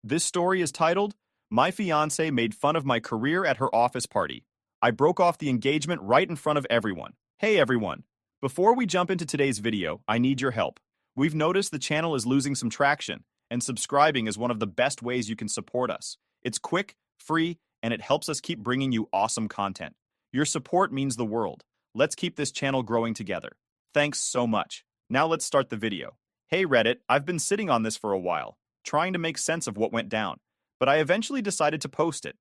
This story is titled, My Fiancé Made Fun of My Career at Her Office Party. I broke off the engagement right in front of everyone. Hey everyone. Before we jump into today's video, I need your help. We've noticed the channel is losing some traction, and subscribing is one of the best ways you can support us. It's quick, free, and it helps us keep bringing you awesome content. Your support means the world. Let's keep this channel growing together. Thanks so much. Now let's start the video. Hey Reddit, I've been sitting on this for a while, trying to make sense of what went down, but I eventually decided to post it.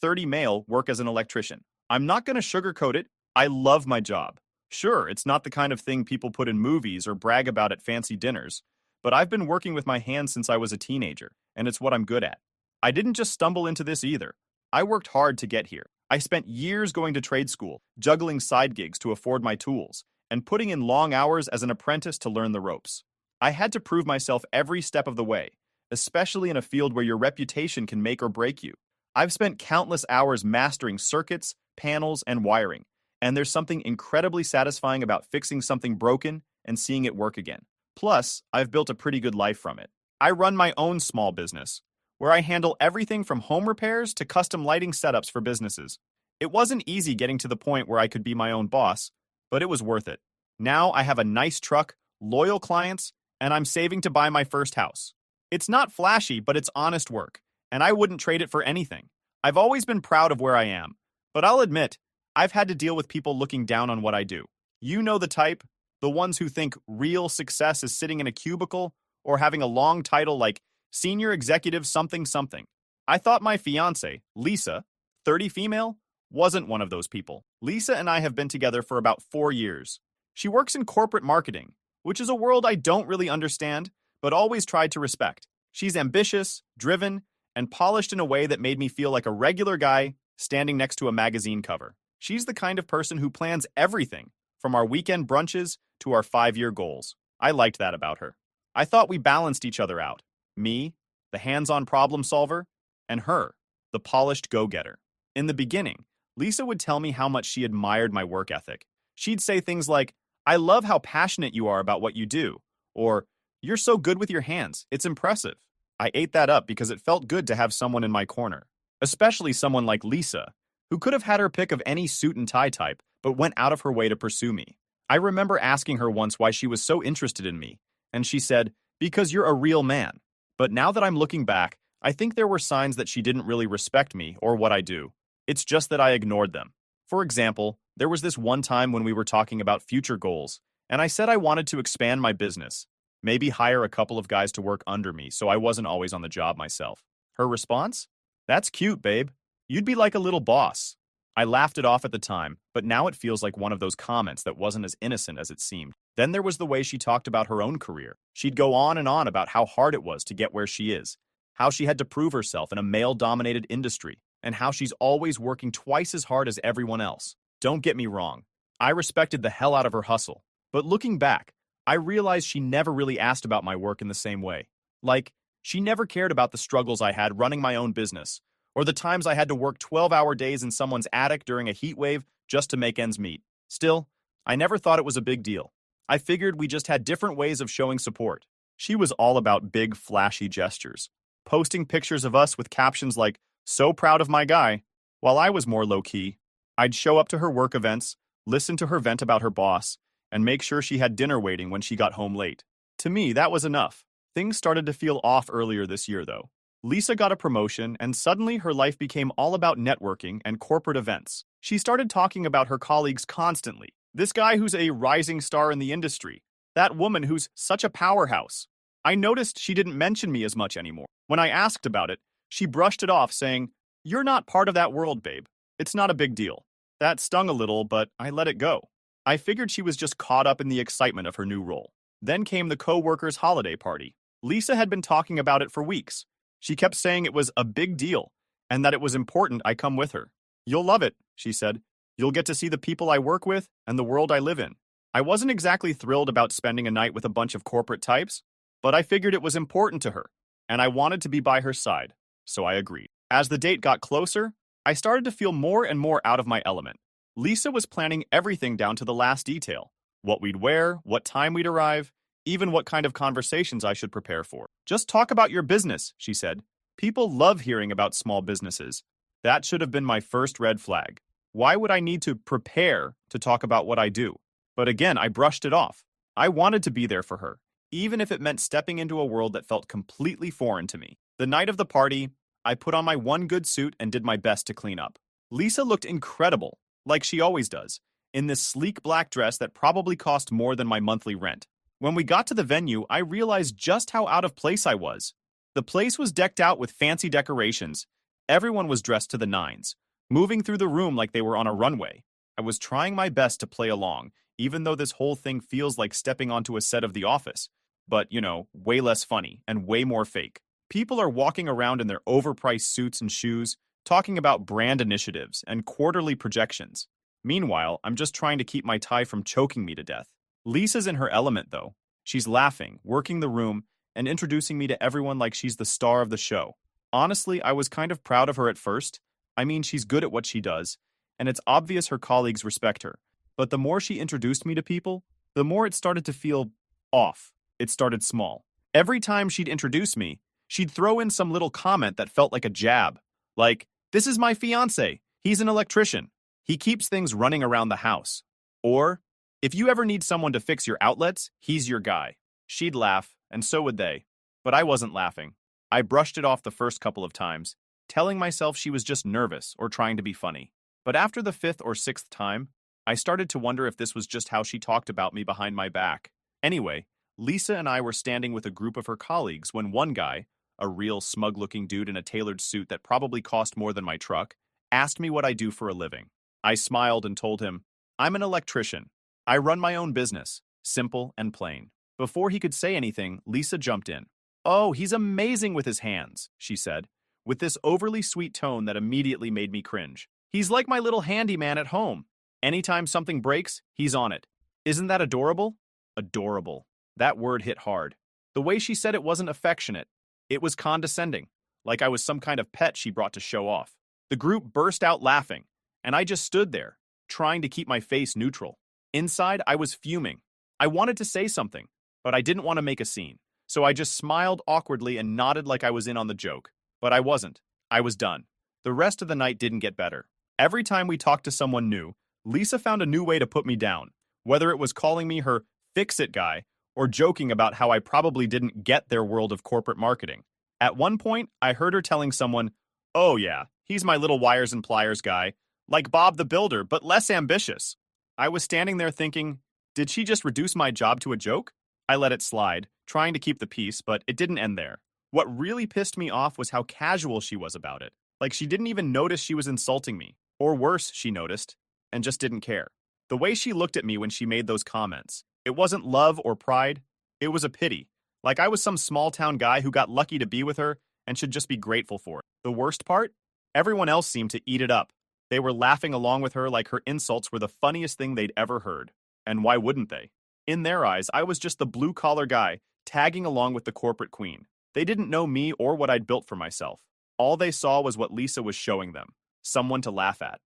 30 male, work as an electrician. I'm not going to sugarcoat it. I love my job. Sure, it's not the kind of thing people put in movies or brag about at fancy dinners, but I've been working with my hands since I was a teenager, and it's what I'm good at. I didn't just stumble into this either. I worked hard to get here. I spent years going to trade school, juggling side gigs to afford my tools, and putting in long hours as an apprentice to learn the ropes. I had to prove myself every step of the way, especially in a field where your reputation can make or break you. I've spent countless hours mastering circuits, panels, and wiring, and there's something incredibly satisfying about fixing something broken and seeing it work again. Plus, I've built a pretty good life from it. I run my own small business, where I handle everything from home repairs to custom lighting setups for businesses. It wasn't easy getting to the point where I could be my own boss, but it was worth it. Now I have a nice truck, loyal clients, and I'm saving to buy my first house. It's not flashy, but it's honest work, and I wouldn't trade it for anything. I've always been proud of where I am, but I'll admit, I've had to deal with people looking down on what I do. You know the type, the ones who think real success is sitting in a cubicle or having a long title like Senior Executive something something. I thought my fiancée, Lisa, 30 female, wasn't one of those people. Lisa and I have been together for about 4 years. She works in corporate marketing, which is a world I don't really understand, but always tried to respect. She's ambitious, driven, and polished in a way that made me feel like a regular guy standing next to a magazine cover. She's the kind of person who plans everything, from our weekend brunches to our 5-year goals. I liked that about her. I thought we balanced each other out. Me, the hands-on problem solver, and her, the polished go-getter. In the beginning, Lisa would tell me how much she admired my work ethic. She'd say things like, I love how passionate you are about what you do, or, you're so good with your hands, it's impressive. I ate that up because it felt good to have someone in my corner, especially someone like Lisa, who could have had her pick of any suit and tie type, but went out of her way to pursue me. I remember asking her once why she was so interested in me, and she said, because you're a real man. But now that I'm looking back, I think there were signs that she didn't really respect me or what I do. It's just that I ignored them. For example, there was this one time when we were talking about future goals, and I said I wanted to expand my business, maybe hire a couple of guys to work under me so I wasn't always on the job myself. Her response? That's cute, babe. You'd be like a little boss. I laughed it off at the time, but now it feels like one of those comments that wasn't as innocent as it seemed. Then there was the way she talked about her own career. She'd go on and on about how hard it was to get where she is, how she had to prove herself in a male-dominated industry, and how she's always working twice as hard as everyone else. Don't get me wrong. I respected the hell out of her hustle. But looking back, I realized she never really asked about my work in the same way. Like, she never cared about the struggles I had running my own business, or the times I had to work 12-hour days in someone's attic during a heat wave just to make ends meet. Still, I never thought it was a big deal. I figured we just had different ways of showing support. She was all about big, flashy gestures, posting pictures of us with captions like, so proud of my guy, while I was more low-key. I'd show up to her work events, listen to her vent about her boss, and make sure she had dinner waiting when she got home late. To me, that was enough. Things started to feel off earlier this year, though. Lisa got a promotion, and suddenly her life became all about networking and corporate events. She started talking about her colleagues constantly. This guy who's a rising star in the industry. That woman who's such a powerhouse. I noticed she didn't mention me as much anymore. When I asked about it, she brushed it off, saying, you're not part of that world, babe. It's not a big deal. That stung a little, but I let it go. I figured she was just caught up in the excitement of her new role. Then came the co-workers' holiday party. Lisa had been talking about it for weeks. She kept saying it was a big deal, and that it was important I come with her. You'll love it, she said. You'll get to see the people I work with and the world I live in. I wasn't exactly thrilled about spending a night with a bunch of corporate types, but I figured it was important to her, and I wanted to be by her side, so I agreed. As the date got closer, I started to feel more and more out of my element. Lisa was planning everything down to the last detail. What we'd wear, what time we'd arrive, even what kind of conversations I should prepare for. Just talk about your business, she said. People love hearing about small businesses. That should have been my first red flag. Why would I need to prepare to talk about what I do? But again, I brushed it off. I wanted to be there for her, even if it meant stepping into a world that felt completely foreign to me. The night of the party, I put on my one good suit and did my best to clean up. Lisa looked incredible, like she always does, in this sleek black dress that probably cost more than my monthly rent. When we got to the venue, I realized just how out of place I was. The place was decked out with fancy decorations. Everyone was dressed to the nines, moving through the room like they were on a runway. I was trying my best to play along, even though this whole thing feels like stepping onto a set of The Office. But, way less funny and way more fake. People are walking around in their overpriced suits and shoes, talking about brand initiatives and quarterly projections. Meanwhile, I'm just trying to keep my tie from choking me to death. Lisa's in her element, though. She's laughing, working the room, and introducing me to everyone like she's the star of the show. Honestly, I was kind of proud of her at first. I mean, she's good at what she does, and it's obvious her colleagues respect her. But the more she introduced me to people, the more it started to feel off. It started small. Every time she'd introduce me, she'd throw in some little comment that felt like a jab. Like, "This is my fiancé. He's an electrician. He keeps things running around the house." Or, "If you ever need someone to fix your outlets, he's your guy." She'd laugh, and so would they. But I wasn't laughing. I brushed it off the first couple of times, telling myself she was just nervous or trying to be funny. But after the fifth or sixth time, I started to wonder if this was just how she talked about me behind my back. Anyway, Lisa and I were standing with a group of her colleagues when one guy, a real smug-looking dude in a tailored suit that probably cost more than my truck, asked me what I do for a living. I smiled and told him, "I'm an electrician. I run my own business. Simple and plain." Before he could say anything, Lisa jumped in. "Oh, he's amazing with his hands," she said, with this overly sweet tone that immediately made me cringe. "He's like my little handyman at home. Anytime something breaks, he's on it. Isn't that adorable?" Adorable. That word hit hard. The way she said it wasn't affectionate. It was condescending, like I was some kind of pet she brought to show off. The group burst out laughing, and I just stood there, trying to keep my face neutral. Inside, I was fuming. I wanted to say something, but I didn't want to make a scene. So I just smiled awkwardly and nodded like I was in on the joke. But I wasn't. I was done. The rest of the night didn't get better. Every time we talked to someone new, Lisa found a new way to put me down, whether it was calling me her fix-it guy or joking about how I probably didn't get their world of corporate marketing. At one point, I heard her telling someone, "Oh yeah, he's my little wires and pliers guy, like Bob the Builder, but less ambitious." I was standing there thinking, did she just reduce my job to a joke? I let it slide, trying to keep the peace, but it didn't end there. What really pissed me off was how casual she was about it. Like she didn't even notice she was insulting me. Or worse, she noticed, and just didn't care. The way she looked at me when she made those comments, it wasn't love or pride, it was a pity. Like I was some small-town guy who got lucky to be with her and should just be grateful for it. The worst part? Everyone else seemed to eat it up. They were laughing along with her like her insults were the funniest thing they'd ever heard. And why wouldn't they? In their eyes, I was just the blue-collar guy tagging along with the corporate queen. They didn't know me or what I'd built for myself. All they saw was what Lisa was showing them, someone to laugh at.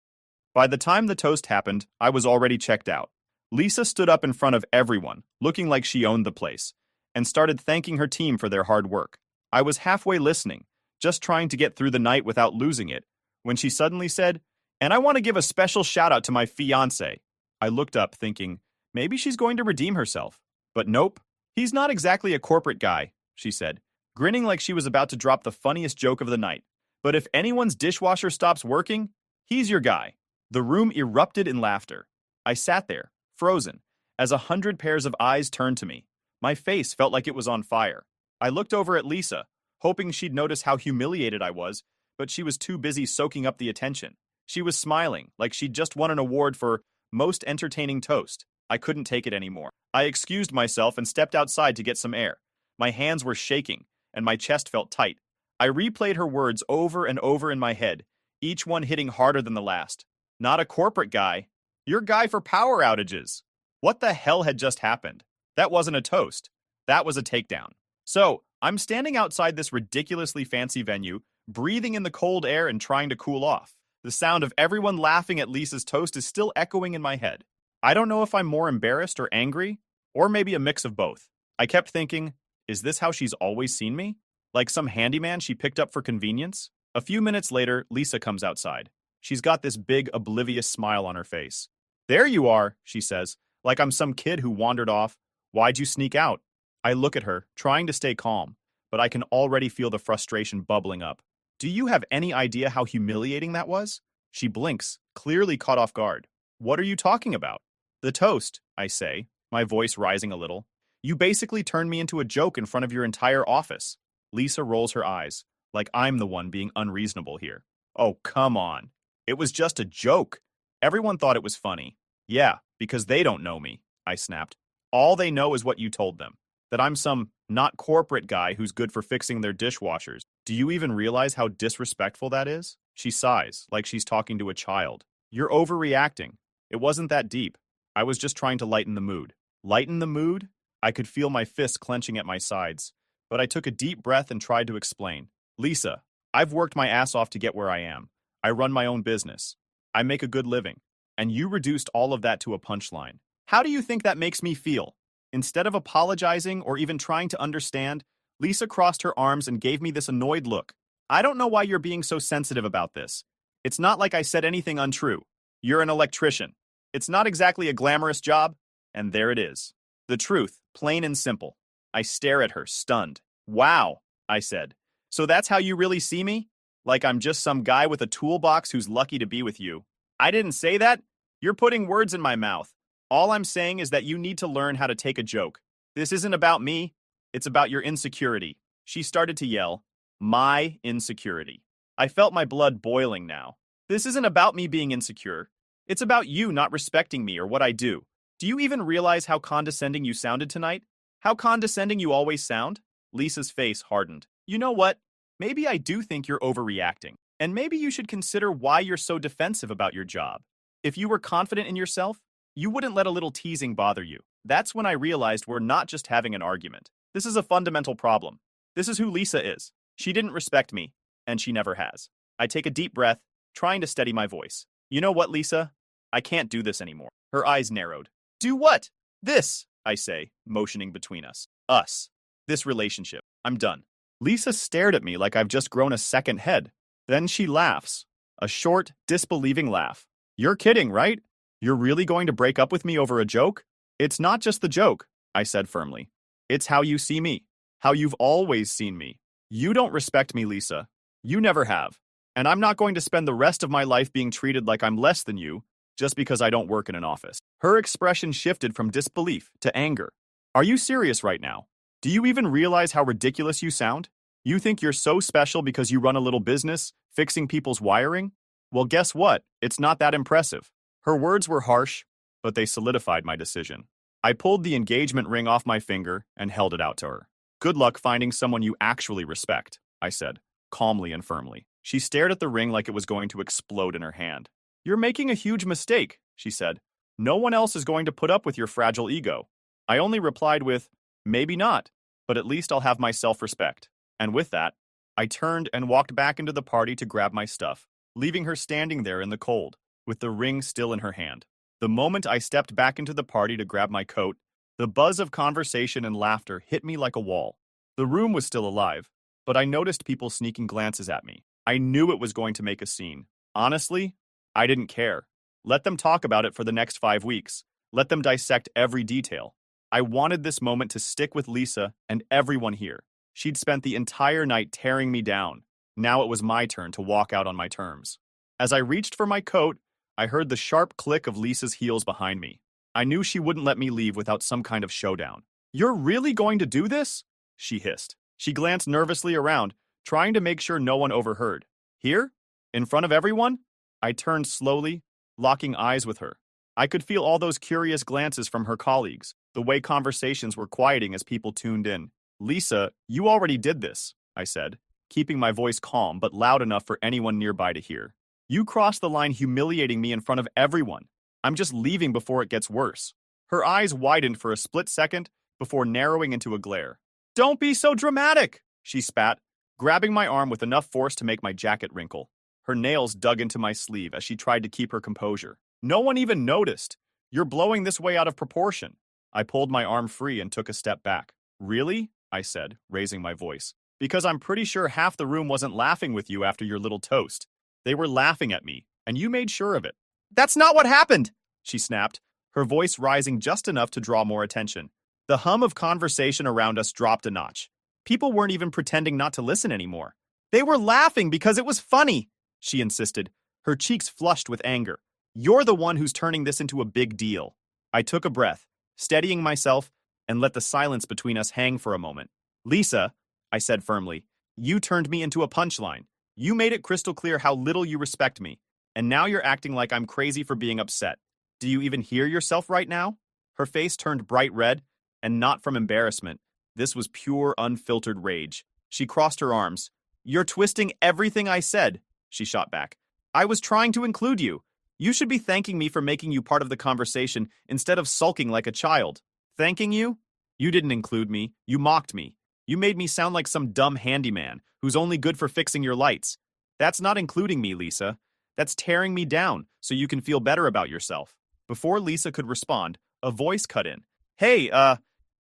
By the time the toast happened, I was already checked out. Lisa stood up in front of everyone, looking like she owned the place, and started thanking her team for their hard work. I was halfway listening, just trying to get through the night without losing it, when she suddenly said, "And I want to give a special shout out to my fiancé." I looked up thinking, maybe she's going to redeem herself. But nope, he's not exactly a corporate guy, she said, grinning like she was about to drop the funniest joke of the night. But if anyone's dishwasher stops working, he's your guy. The room erupted in laughter. I sat there, frozen, as 100 pairs of eyes turned to me. My face felt like it was on fire. I looked over at Lisa, hoping she'd notice how humiliated I was, but she was too busy soaking up the attention. She was smiling, like she'd just won an award for most entertaining toast. I couldn't take it anymore. I excused myself and stepped outside to get some air. My hands were shaking, and my chest felt tight. I replayed her words over and over in my head, each one hitting harder than the last. Not a corporate guy. Your guy for power outages. What the hell had just happened? That wasn't a toast. That was a takedown. So, I'm standing outside this ridiculously fancy venue, breathing in the cold air and trying to cool off. The sound of everyone laughing at Lisa's toast is still echoing in my head. I don't know if I'm more embarrassed or angry, or maybe a mix of both. I kept thinking, is this how she's always seen me? Like some handyman she picked up for convenience? A few minutes later, Lisa comes outside. She's got this big, oblivious smile on her face. There you are, she says, like I'm some kid who wandered off. Why'd you sneak out? I look at her, trying to stay calm, but I can already feel the frustration bubbling up. Do you have any idea how humiliating that was? She blinks, clearly caught off guard. What are you talking about? The toast, I say, my voice rising a little. You basically turned me into a joke in front of your entire office. Lisa rolls her eyes, like I'm the one being unreasonable here. Oh, come on. It was just a joke. Everyone thought it was funny. Yeah, because they don't know me, I snapped. All they know is what you told them. That I'm some not corporate guy who's good for fixing their dishwashers. Do you even realize how disrespectful that is? She sighs, like she's talking to a child. You're overreacting. It wasn't that deep. I was just trying to lighten the mood. Lighten the mood? I could feel my fists clenching at my sides. But I took a deep breath and tried to explain. Lisa, I've worked my ass off to get where I am. I run my own business. I make a good living. And you reduced all of that to a punchline. How do you think that makes me feel? Instead of apologizing or even trying to understand, Lisa crossed her arms and gave me this annoyed look. I don't know why you're being so sensitive about this. It's not like I said anything untrue. You're an electrician. It's not exactly a glamorous job, and there it is. The truth, plain and simple. I stare at her, stunned. Wow, I said. So that's how you really see me? Like I'm just some guy with a toolbox who's lucky to be with you. I didn't say that. You're putting words in my mouth. All I'm saying is that you need to learn how to take a joke. This isn't about me. It's about your insecurity. She started to yell. My insecurity. I felt my blood boiling now. This isn't about me being insecure. It's about you not respecting me or what I do. Do you even realize how condescending you sounded tonight? How condescending you always sound? Lisa's face hardened. You know what? Maybe I do think you're overreacting. And maybe you should consider why you're so defensive about your job. If you were confident in yourself, you wouldn't let a little teasing bother you. That's when I realized we're not just having an argument. This is a fundamental problem. This is who Lisa is. She didn't respect me, and she never has. I take a deep breath, trying to steady my voice. You know what, Lisa? I can't do this anymore. Her eyes narrowed. Do what? This, I say, motioning between us. Us. This relationship. I'm done. Lisa stared at me like I've just grown a second head. Then she laughs. A short, disbelieving laugh. You're kidding, right? You're really going to break up with me over a joke? It's not just the joke, I said firmly. It's how you see me. How you've always seen me. You don't respect me, Lisa. You never have. And I'm not going to spend the rest of my life being treated like I'm less than you just because I don't work in an office. Her expression shifted from disbelief to anger. Are you serious right now? Do you even realize how ridiculous you sound? You think you're so special because you run a little business, fixing people's wiring? Well, guess what? It's not that impressive. Her words were harsh, but they solidified my decision. I pulled the engagement ring off my finger and held it out to her. Good luck finding someone you actually respect, I said, calmly and firmly. She stared at the ring like it was going to explode in her hand. You're making a huge mistake, she said. No one else is going to put up with your fragile ego. I only replied with, maybe not, but at least I'll have my self-respect. And with that, I turned and walked back into the party to grab my stuff, leaving her standing there in the cold, with the ring still in her hand. The moment I stepped back into the party to grab my coat, the buzz of conversation and laughter hit me like a wall. The room was still alive, but I noticed people sneaking glances at me. I knew it was going to make a scene. Honestly, I didn't care. Let them talk about it for the next 5 weeks. Let them dissect every detail. I wanted this moment to stick with Lisa and everyone here. She'd spent the entire night tearing me down. Now it was my turn to walk out on my terms. As I reached for my coat, I heard the sharp click of Lisa's heels behind me. I knew she wouldn't let me leave without some kind of showdown. You're really going to do this? She hissed. She glanced nervously around, trying to make sure no one overheard. Here? In front of everyone? I turned slowly, locking eyes with her. I could feel all those curious glances from her colleagues, the way conversations were quieting as people tuned in. Lisa, you already did this, I said, keeping my voice calm but loud enough for anyone nearby to hear. You crossed the line humiliating me in front of everyone. I'm just leaving before it gets worse. Her eyes widened for a split second before narrowing into a glare. Don't be so dramatic, she spat, grabbing my arm with enough force to make my jacket wrinkle. Her nails dug into my sleeve as she tried to keep her composure. No one even noticed. You're blowing this way out of proportion. I pulled my arm free and took a step back. Really? I said, raising my voice. Because I'm pretty sure half the room wasn't laughing with you after your little toast. They were laughing at me, and you made sure of it. That's not what happened, she snapped, her voice rising just enough to draw more attention. The hum of conversation around us dropped a notch. People weren't even pretending not to listen anymore. They were laughing because it was funny, she insisted, her cheeks flushed with anger. You're the one who's turning this into a big deal. I took a breath, steadying myself, and let the silence between us hang for a moment. Lisa, I said firmly, you turned me into a punchline. You made it crystal clear how little you respect me, and now you're acting like I'm crazy for being upset. Do you even hear yourself right now? Her face turned bright red, and not from embarrassment. This was pure, unfiltered rage. She crossed her arms. You're twisting everything I said, she shot back. I was trying to include you. You should be thanking me for making you part of the conversation instead of sulking like a child. Thanking you? You didn't include me. You mocked me. You made me sound like some dumb handyman who's only good for fixing your lights. That's not including me, Lisa. That's tearing me down so you can feel better about yourself. Before Lisa could respond, a voice cut in. Hey,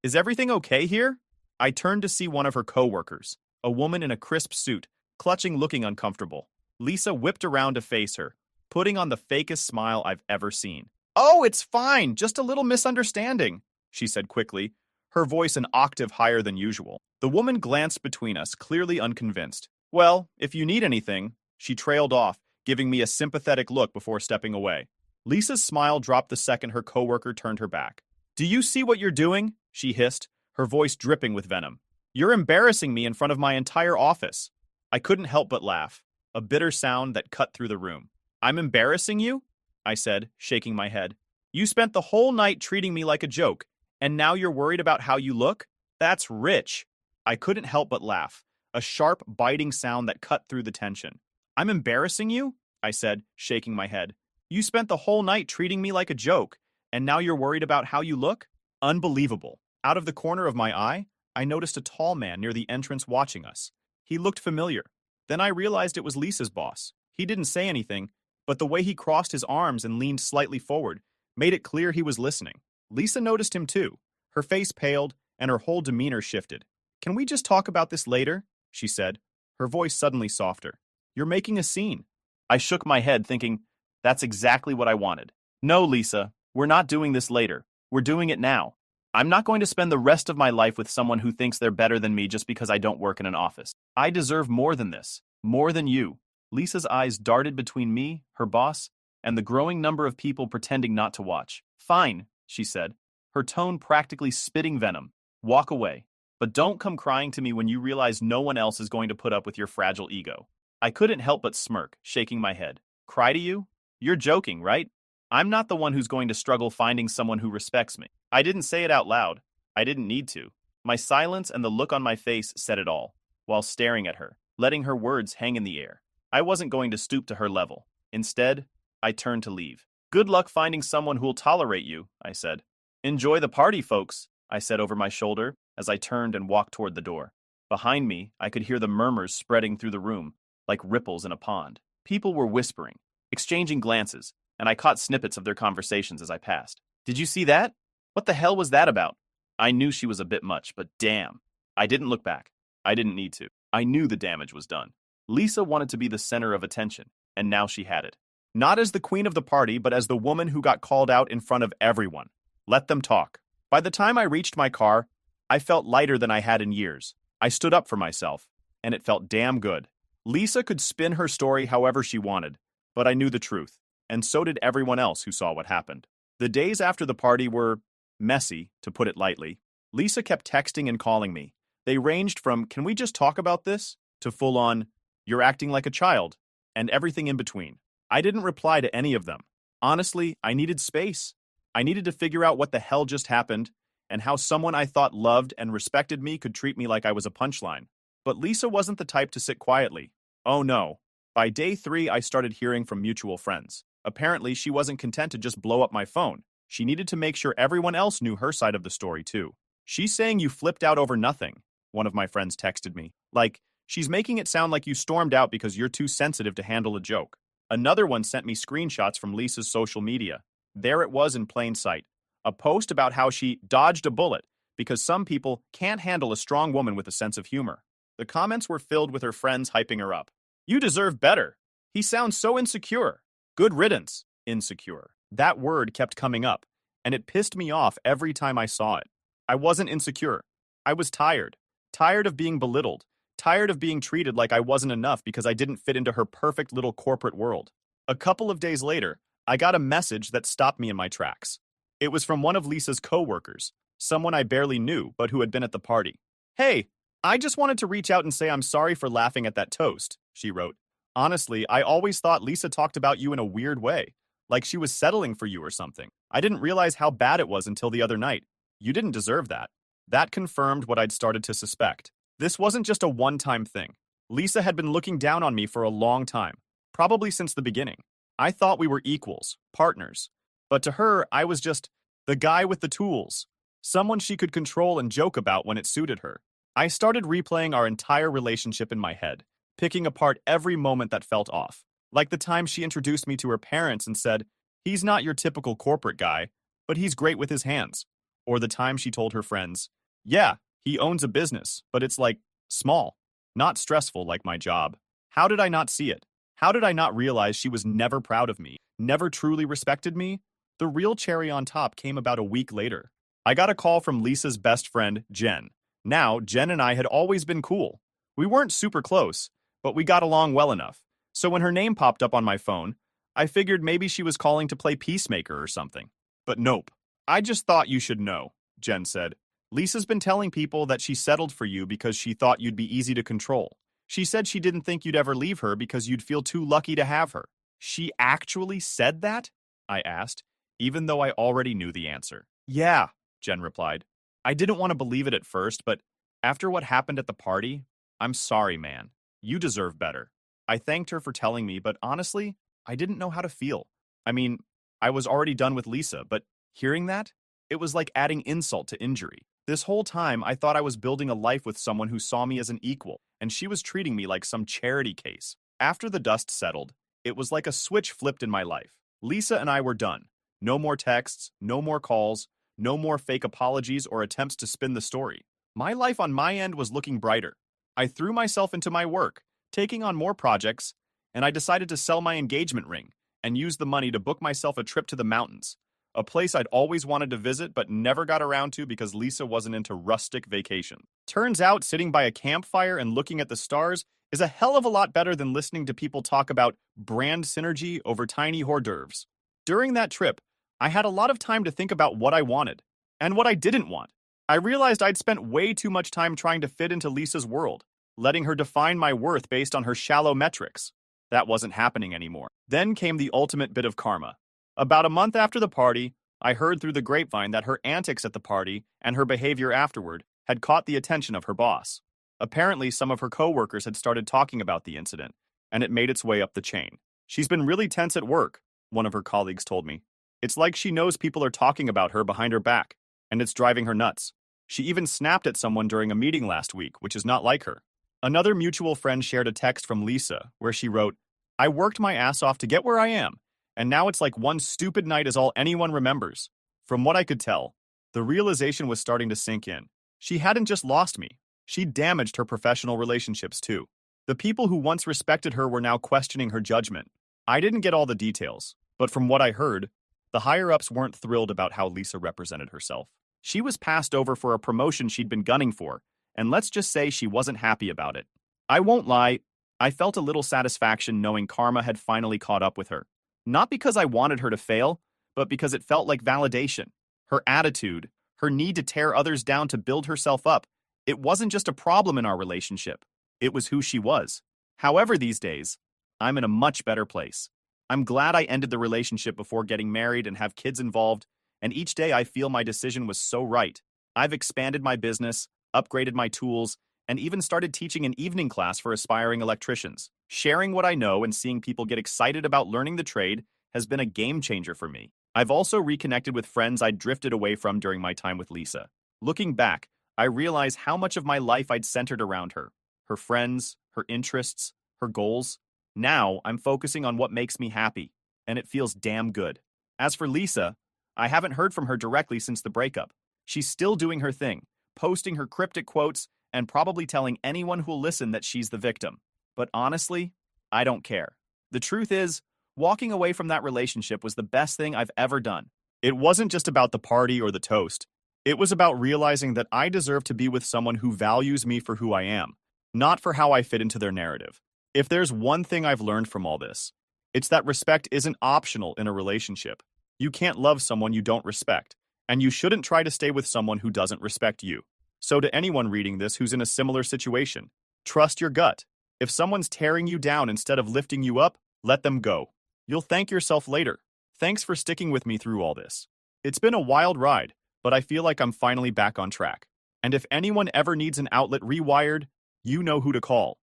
is everything okay here? I turned to see one of her coworkers, a woman in a crisp suit, clutching, looking uncomfortable. Lisa whipped around to face her, putting on the fakest smile I've ever seen. Oh, it's fine, just a little misunderstanding, she said quickly, her voice an octave higher than usual. The woman glanced between us, clearly unconvinced. Well, if you need anything, she trailed off, giving me a sympathetic look before stepping away. Lisa's smile dropped the second her coworker turned her back. Do you see what you're doing? She hissed, her voice dripping with venom. You're embarrassing me in front of my entire office. I couldn't help but laugh, a bitter sound that cut through the room. I'm embarrassing you? I said, shaking my head. You spent the whole night treating me like a joke, and now you're worried about how you look? That's rich. I couldn't help but laugh, a sharp, biting sound that cut through the tension. I'm embarrassing you? I said, shaking my head. You spent the whole night treating me like a joke, and now you're worried about how you look? Unbelievable. Out of the corner of my eye, I noticed a tall man near the entrance watching us. He looked familiar. Then I realized it was Lisa's boss. He didn't say anything, but the way he crossed his arms and leaned slightly forward made it clear he was listening. Lisa noticed him too. Her face paled, and her whole demeanor shifted. Can we just talk about this later? She said, her voice suddenly softer. You're making a scene. I shook my head, thinking, that's exactly what I wanted. No, Lisa, we're not doing this later. We're doing it now. I'm not going to spend the rest of my life with someone who thinks they're better than me just because I don't work in an office. I deserve more than this. More than you. Lisa's eyes darted between me, her boss, and the growing number of people pretending not to watch. Fine, she said, her tone practically spitting venom. Walk away. But don't come crying to me when you realize no one else is going to put up with your fragile ego. I couldn't help but smirk, shaking my head. Cry to you? You're joking, right? I'm not the one who's going to struggle finding someone who respects me. I didn't say it out loud. I didn't need to. My silence and the look on my face said it all, while staring at her, letting her words hang in the air. I wasn't going to stoop to her level. Instead, I turned to leave. Good luck finding someone who'll tolerate you, I said. Enjoy the party, folks, I said over my shoulder as I turned and walked toward the door. Behind me, I could hear the murmurs spreading through the room, like ripples in a pond. People were whispering, exchanging glances, and I caught snippets of their conversations as I passed. Did you see that? What the hell was that about? I knew she was a bit much, but damn. I didn't look back. I didn't need to. I knew the damage was done. Lisa wanted to be the center of attention, and now she had it. Not as the queen of the party, but as the woman who got called out in front of everyone. Let them talk. By the time I reached my car, I felt lighter than I had in years. I stood up for myself, and it felt damn good. Lisa could spin her story however she wanted, but I knew the truth, and so did everyone else who saw what happened. The days after the party were messy, to put it lightly. Lisa kept texting and calling me. They ranged from, can we just talk about this, to full-on, you're acting like a child, and everything in between. I didn't reply to any of them. Honestly, I needed space. I needed to figure out what the hell just happened, and how someone I thought loved and respected me could treat me like I was a punchline. But Lisa wasn't the type to sit quietly. Oh no. By day 3, I started hearing from mutual friends. Apparently, she wasn't content to just blow up my phone. She needed to make sure everyone else knew her side of the story too. She's saying you flipped out over nothing, one of my friends texted me. Like, she's making it sound like you stormed out because you're too sensitive to handle a joke. Another one sent me screenshots from Lisa's social media. There it was in plain sight. A post about how she dodged a bullet because some people can't handle a strong woman with a sense of humor. The comments were filled with her friends hyping her up. You deserve better. He sounds so insecure. Good riddance. Insecure. That word kept coming up, and it pissed me off every time I saw it. I wasn't insecure. I was tired. Tired of being belittled. Tired of being treated like I wasn't enough because I didn't fit into her perfect little corporate world. A couple of days later, I got a message that stopped me in my tracks. It was from one of Lisa's coworkers, someone I barely knew but who had been at the party. Hey, I just wanted to reach out and say I'm sorry for laughing at that toast, she wrote. Honestly, I always thought Lisa talked about you in a weird way, like she was settling for you or something. I didn't realize how bad it was until the other night. You didn't deserve that. That confirmed what I'd started to suspect. This wasn't just a one-time thing. Lisa had been looking down on me for a long time, probably since the beginning. I thought we were equals, partners. But to her, I was just the guy with the tools, someone she could control and joke about when it suited her. I started replaying our entire relationship in my head, picking apart every moment that felt off. Like the time she introduced me to her parents and said, he's not your typical corporate guy, but he's great with his hands. Or the time she told her friends, yeah, he owns a business, but it's like, small, not stressful like my job. How did I not see it? How did I not realize she was never proud of me, never truly respected me? The real cherry on top came about a week later. I got a call from Lisa's best friend, Jen. Now, Jen and I had always been cool. We weren't super close, but we got along well enough. So when her name popped up on my phone, I figured maybe she was calling to play peacemaker or something. But nope. I just thought you should know, Jen said. Lisa's been telling people that she settled for you because she thought you'd be easy to control. She said she didn't think you'd ever leave her because you'd feel too lucky to have her. She actually said that? I asked, even though I already knew the answer. Yeah, Jen replied. I didn't want to believe it at first, but after what happened at the party, I'm sorry, man. You deserve better. I thanked her for telling me, but honestly, I didn't know how to feel. I mean, I was already done with Lisa, but hearing that, it was like adding insult to injury. This whole time, I thought I was building a life with someone who saw me as an equal, and she was treating me like some charity case. After the dust settled, it was like a switch flipped in my life. Lisa and I were done. No more texts, no more calls, no more fake apologies or attempts to spin the story. My life on my end was looking brighter. I threw myself into my work, taking on more projects, and I decided to sell my engagement ring and use the money to book myself a trip to the mountains, a place I'd always wanted to visit but never got around to because Lisa wasn't into rustic vacation. Turns out sitting by a campfire and looking at the stars is a hell of a lot better than listening to people talk about brand synergy over tiny hors d'oeuvres. During that trip, I had a lot of time to think about what I wanted and what I didn't want. I realized I'd spent way too much time trying to fit into Lisa's world, letting her define my worth based on her shallow metrics. That wasn't happening anymore. Then came the ultimate bit of karma. About a month after the party, I heard through the grapevine that her antics at the party and her behavior afterward had caught the attention of her boss. Apparently, some of her coworkers had started talking about the incident, and it made its way up the chain. She's been really tense at work, one of her colleagues told me. It's like she knows people are talking about her behind her back, and it's driving her nuts. She even snapped at someone during a meeting last week, which is not like her. Another mutual friend shared a text from Lisa, where she wrote, I worked my ass off to get where I am, and now it's like one stupid night is all anyone remembers. From what I could tell, the realization was starting to sink in. She hadn't just lost me. She damaged her professional relationships too. The people who once respected her were now questioning her judgment. I didn't get all the details, but from what I heard, the higher-ups weren't thrilled about how Lisa represented herself. She was passed over for a promotion she'd been gunning for, and let's just say she wasn't happy about it. I won't lie, I felt a little satisfaction knowing karma had finally caught up with her. Not because I wanted her to fail, but because it felt like validation. Her attitude, her need to tear others down to build herself up, it wasn't just a problem in our relationship. It was who she was. However, these days, I'm in a much better place. I'm glad I ended the relationship before getting married and have kids involved, and each day I feel my decision was so right. I've expanded my business, upgraded my tools, and even started teaching an evening class for aspiring electricians. Sharing what I know and seeing people get excited about learning the trade has been a game changer for me. I've also reconnected with friends I'd drifted away from during my time with Lisa. Looking back, I realize how much of my life I'd centered around her, her friends, her interests, her goals. Now I'm focusing on what makes me happy, and it feels damn good. As for Lisa, I haven't heard from her directly since the breakup. She's still doing her thing, posting her cryptic quotes and probably telling anyone who'll listen that she's the victim. But honestly, I don't care. The truth is, walking away from that relationship was the best thing I've ever done. It wasn't just about the party or the toast. It was about realizing that I deserve to be with someone who values me for who I am, not for how I fit into their narrative. If there's one thing I've learned from all this, it's that respect isn't optional in a relationship. You can't love someone you don't respect, and you shouldn't try to stay with someone who doesn't respect you. So to anyone reading this who's in a similar situation, trust your gut. If someone's tearing you down instead of lifting you up, let them go. You'll thank yourself later. Thanks for sticking with me through all this. It's been a wild ride, but I feel like I'm finally back on track. And if anyone ever needs an outlet rewired, you know who to call.